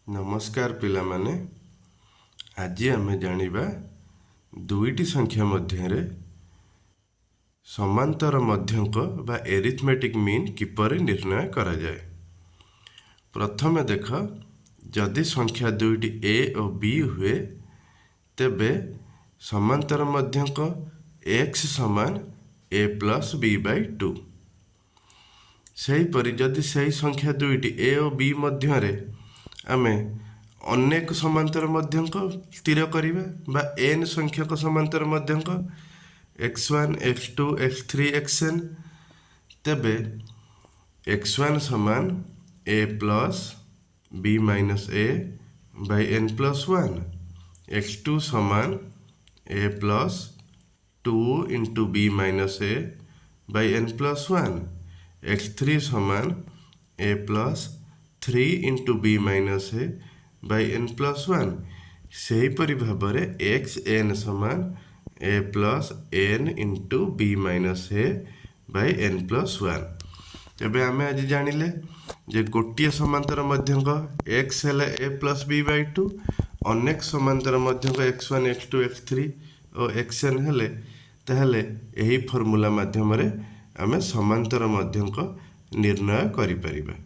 नमस्कार पिलामाने आज आमे जानिबा दुईटी संख्या मध्य समांतर मध्यंक बा एरिथमेटिक मीन किपरि निर्णय करा जाए। प्रथमे देख जदि संख्या दुईटी ए और बी हुए तेबे समांतर मध्यंक x समान a प्लस b बाई 2। सेहीपरि जदि सही संख्या दुईटी ए और बी मध्य आमे अनेक समांतर मध्यंक स्थिर करिबा बा n संख्यक समांतर मध्यंक x1 x2 x3 xn तेबे x1 समान a plus b minus a by n plus 1, x2 समान a plus 2 into b minus a by n plus 1, x3 समान a plus 3 into b minus a by n plus 1। सेहीपरि भाବରେ x n समान a plus n into b minus a by n plus 1। तेबे आमे आज जानिले जे गोटिए समांतर मध्यंक x हेले ए plus B by 2, अनेक समांतर मध्यंक x1 x2 x3 और xn हेले ताहले एही फॉर्मूला माध्यम रे आमे समांतर मध्यंक निर्णय करि परिबा।